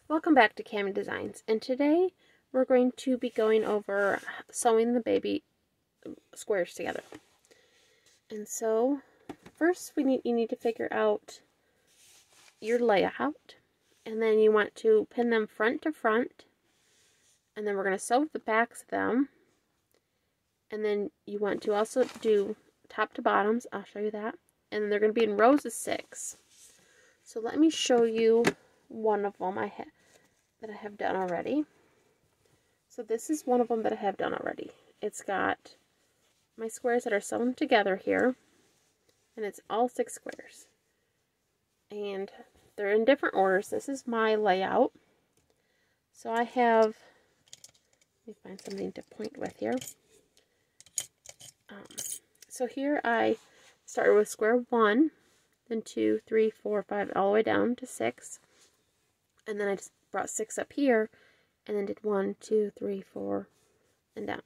Welcome back to Cami Designs, and today we're going to be going over sewing the baby squares together. And so first you need to figure out your layout, and then you want to pin them front to front, and then we're going to sew the backs of them, and then you want to also do top to bottoms. I'll show you that, and then they're going to be in rows of 6. So let me show you one of them that I have done already. So this is one of them that I have done already. It's got my squares that are sewn together here, and it's all 6 squares. And they're in different orders. This is my layout. So I have, let me find something to point with here. So here I started with square 1, then 2, 3, 4, 5, all the way down to 6. And then I just brought 6 up here, and then did 1, 2, 3, 4, and down.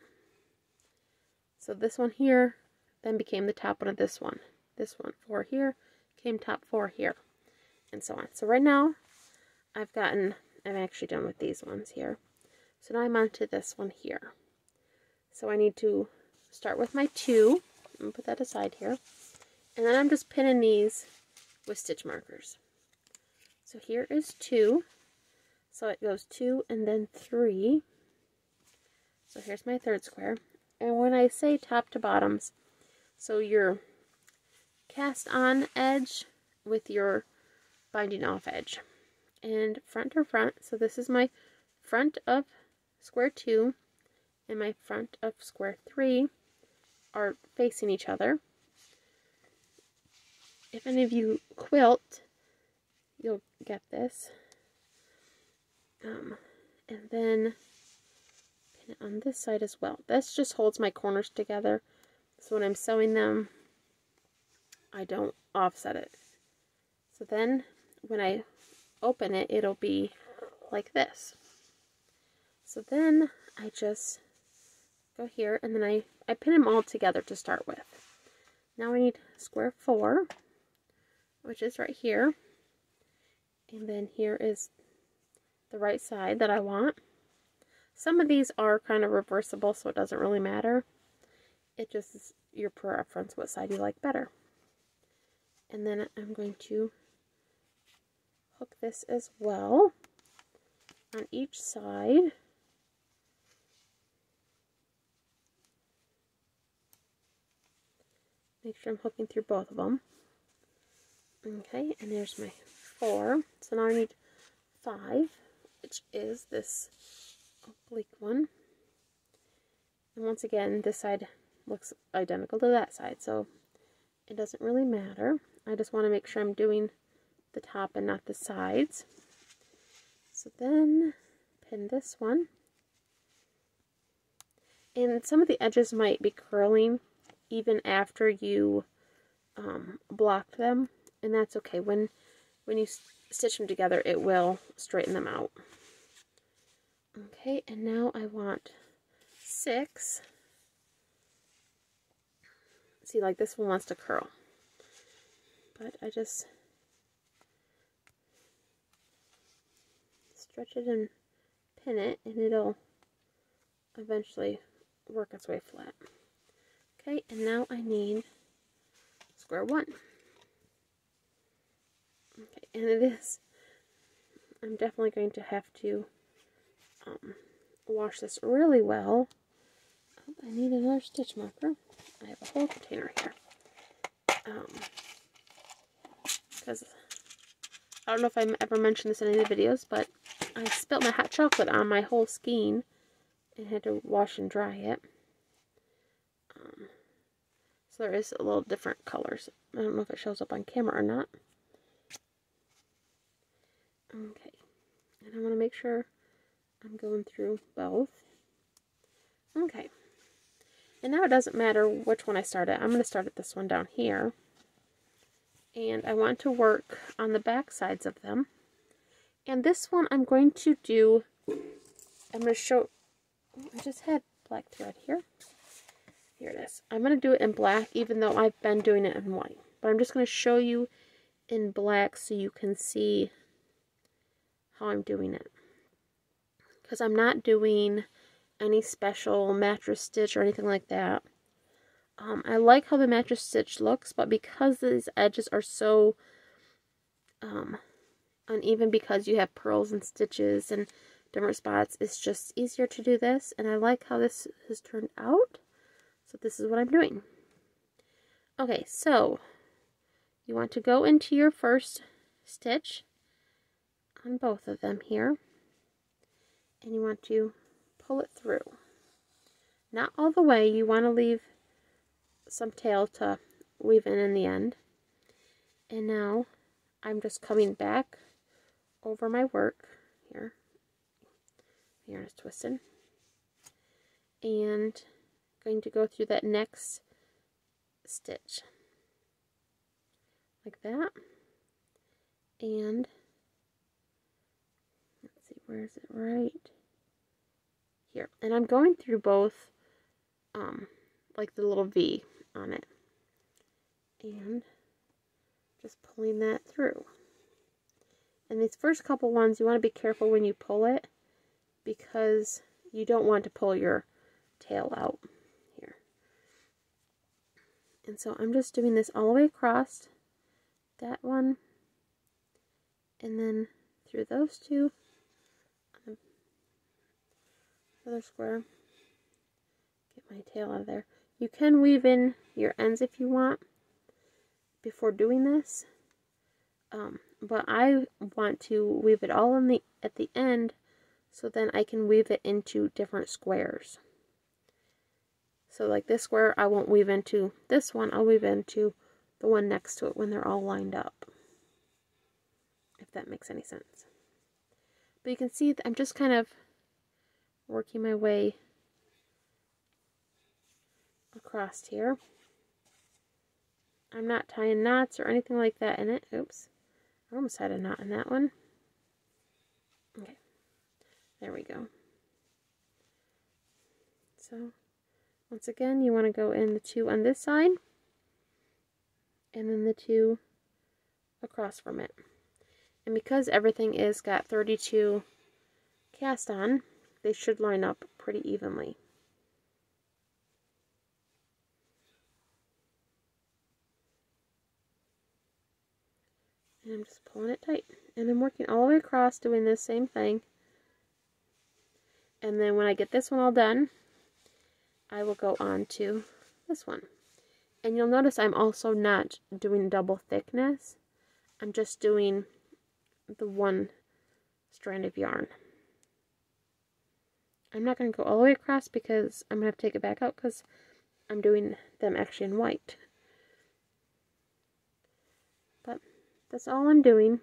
So this one here then became the top one of this one. This one, 4 here, came top 4 here, and so on. So right now, I'm actually done with these ones here. So now I'm on to this one here. So I need to start with my 2, and put that aside here. And then I'm just pinning these with stitch markers. So here is 2. So it goes 2 and then 3. So here's my 3rd square. And when I say top to bottoms, so your cast on edge with your binding off edge. And front to front, so this is my front of square 2 and my front of square 3 are facing each other. If any of you quilt, you'll get this. And then pin it on this side as well. This just holds my corners together, so when I'm sewing them, I don't offset it. So then when I open it, it'll be like this. So then I just go here, and then I pin them all together to start with. Now I need square 4, which is right here, and then here is the right side that I want. Some of these are kind of reversible, so it doesn't really matter. It just is your preference what side you like better. And then I'm going to hook this as well on each side. Make sure I'm hooking through both of them. Okay, and there's my 4. So now I need 5, which is this oblique one. And once again, this side looks identical to that side, so it doesn't really matter. I just want to make sure I'm doing the top and not the sides. So then pin this one. And some of the edges might be curling even after you blocked them, and that's okay. When you stitch them together, it will straighten them out. Okay, and now I want 6. See, like this one wants to curl, but I just stretch it and pin it, and it'll eventually work its way flat. Okay, and now I need square 1. Okay, and I'm definitely going to have to wash this really well. Oh, I need another stitch marker. I have a whole container here. Because I don't know if I ever mentioned this in any of the videos, but I spilt my hot chocolate on my whole skein and had to wash and dry it. So there is a little different colors. I don't know if it shows up on camera or not. Okay, and I want to make sure I'm going through both. Okay, and now it doesn't matter which one I start at. I'm going to start at this one down here. And I want to work on the back sides of them. And this one I'm going to do, I'm going to show, I just had black thread here. Here it is. I'm going to do it in black, even though I've been doing it in white. But I'm just going to show you in black so you can see how I'm doing it. Because I'm not doing any special mattress stitch or anything like that. I like how the mattress stitch looks, but because these edges are so uneven, because you have pearls and stitches and different spots, it's just easier to do this. And I like how this has turned out. So this is what I'm doing. Okay, so you want to go into your first stitch on both of them here. And you want to pull it through. Not all the way, you want to leave some tail to weave in the end. And now I'm just coming back over my work here. Yarn is twisted. And going to go through that next stitch. Like that. And let's see, where is it? Right here. And I'm going through both like the little V on it. And just pulling that through. And these first couple ones, you want to be careful when you pull it, because you don't want to pull your tail out here. And so I'm just doing this all the way across that one, and then through those two, other square, get my tail out of there. You can weave in your ends if you want before doing this, but I want to weave it all in at the end, so then I can weave it into different squares. So like this square, I won't weave into this one, I'll weave into the one next to it when they're all lined up, if that makes any sense. But you can see that I'm just kind of working my way across here. I'm not tying knots or anything like that in it. Oops, I almost had a knot in that one. Okay, there we go. So once again, you want to go in the two on this side, and then the two across from it. And because everything is got 32 cast on, they should line up pretty evenly. And I'm just pulling it tight. And I'm working all the way across doing this same thing. And then when I get this one all done, I will go on to this one. And you'll notice I'm also not doing double thickness. I'm just doing the one strand of yarn. I'm not going to go all the way across because I'm going to have to take it back out because I'm doing them actually in white. But that's all I'm doing.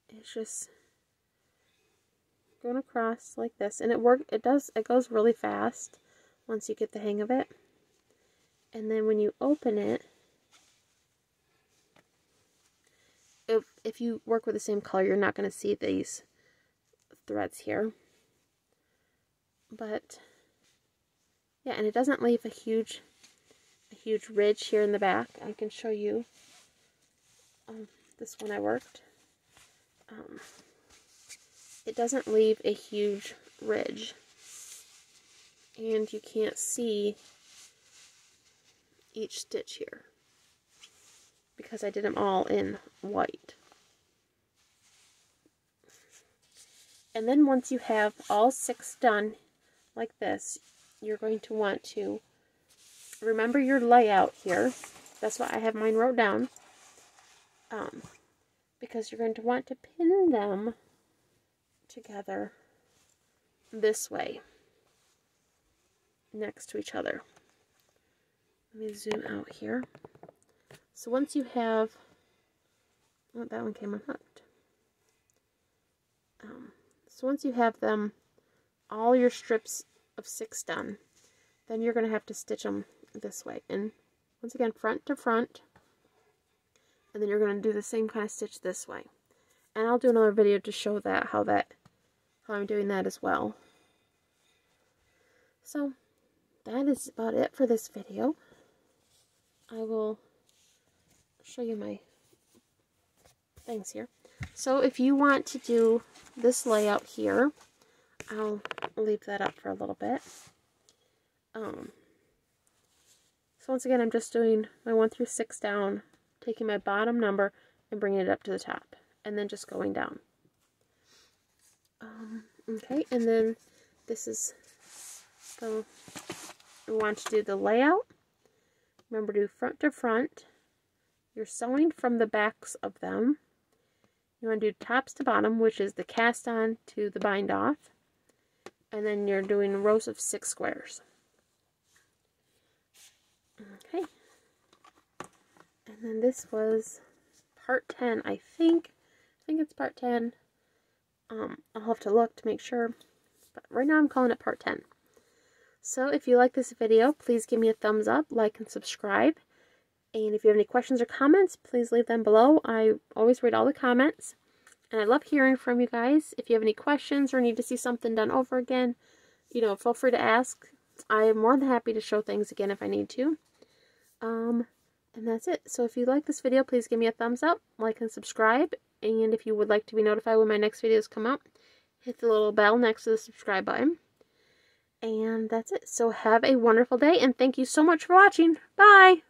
It's just going across like this, and it goes really fast once you get the hang of it. And then when you open it, if you work with the same color, you're not going to see these threads here. But yeah, and it doesn't leave a huge ridge here in the back. I can show you this one I worked. It doesn't leave a huge ridge, and you can't see each stitch here because I did them all in white. And then once you have all 6 done like this, you're going to want to remember your layout here. That's why I have mine wrote down, because you're going to want to pin them together this way next to each other. Let me zoom out here. So once you have, oh, that one came unhooked. So once you have them, all your strips of 6 done, then you're going to have to stitch them this way. And once again, front to front. And then you're going to do the same kind of stitch this way. And I'll do another video to show that, how I'm doing that as well. So that is about it for this video. I will show you my things here. So if you want to do this layout here, I'll leave that up for a little bit. So once again, I'm just doing my 1 through 6 down, taking my bottom number and bringing it up to the top, and then just going down. Okay, and then this is, so we want to do the layout. Remember to do front to front. You're sewing from the backs of them. You want to do tops to bottom, which is the cast on to the bind off. And then you're doing rows of 6 squares. Okay. And then this was part 10, I think. I think it's part 10. I'll have to look to make sure. But right now I'm calling it part 10. So if you like this video, please give me a thumbs up, like, and subscribe. And if you have any questions or comments, please leave them below. I always read all the comments. And I love hearing from you guys. If you have any questions or need to see something done over again, you know, feel free to ask. I am more than happy to show things again if I need to. And that's it. So if you like this video, please give me a thumbs up, like, and subscribe. And if you would like to be notified when my next videos come out, hit the little bell next to the subscribe button. And that's it. So have a wonderful day, and thank you so much for watching. Bye!